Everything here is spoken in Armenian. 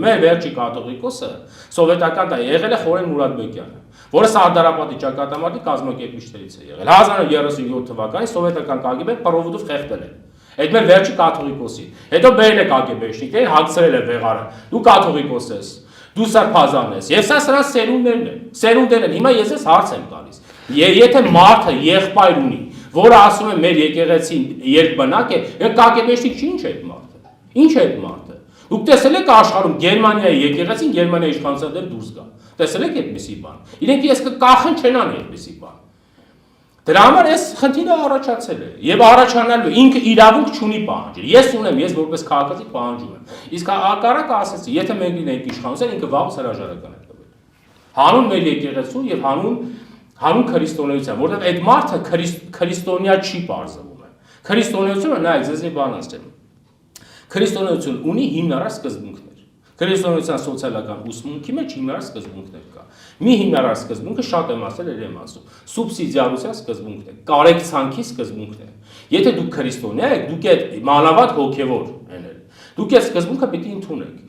Մեր վերջի կաթողիկոսը սովետական դա եղել է Խորեն Մուրադբեկյանը, որը Սարդարապետի ճակատամարտի կազմակերպիչներից է եղել։ 1937 թվականին սովետական KGB-ն Պրովոդով խեղդել է։ Այդ մեր վերջի կաթողիկոսի։ Հետո բերել է KGB-շնիկներին, հագցրել է վեղարը։ Դու կաթողիկոս ես, դու սարփազան ես։ Եվ սա սրանց սերունդներն են։ Սերունդներն են։ Հիմա ես հարց եմ տալիս։ Եթե մարդը եղբայր ունի, որը ասում է մեր եկեղեցին երկբնակ է, KGB-շնիկ չի ինչ է այդ մարդը։ Ինչ է այդ մարդը։ Դուք տեսել եք աշխարհում Գերմանիայի եկեղեցին Գերմանիայի իշխանության դեմ դուրս գա։ Տեսել եք այդպիսի բան։ Իրենք ես կկախեն չեն անի այդպիսի բան։ Դրա համար այս խնդիրը առաջացել է եւ առաջանալու ինքը իրավունք չունի պահանջել։ Ես ունեմ, ես որպես քաղաքացի պահանջում եմ։ Իսկ հակառակը ասեցի, եթե մենք լինենք իշխանության, ինքը վաղուց հրաժարական է տվել։ Հանուն մեր եկեղեցու եւ հանուն քրիստոնեության, որովհետեւ այդ մարդը քրիստոնյա չի բարձվում է։ Քրիստոնեությունը նայեք, ձեզ մի բան ասեմ։ Քրիստոնեություն ունի հիմնարար սկզբունքներ։ Քրիստոնեության սոցիալական ուսմունքի մեջ հիմնարար սկզբունքներ կա։ Մի հիմնարար սկզբունքը շատ եմ ասել, եմ ասում, սուբսիդիարության սկզբունքն է, կարեկցանքի սկզբունքն է։ Եթե դուք քրիստոնյա եք, դուք եք մանավանդ հոգևոր, դուք այս սկզբունքը պիտի ընդունեք։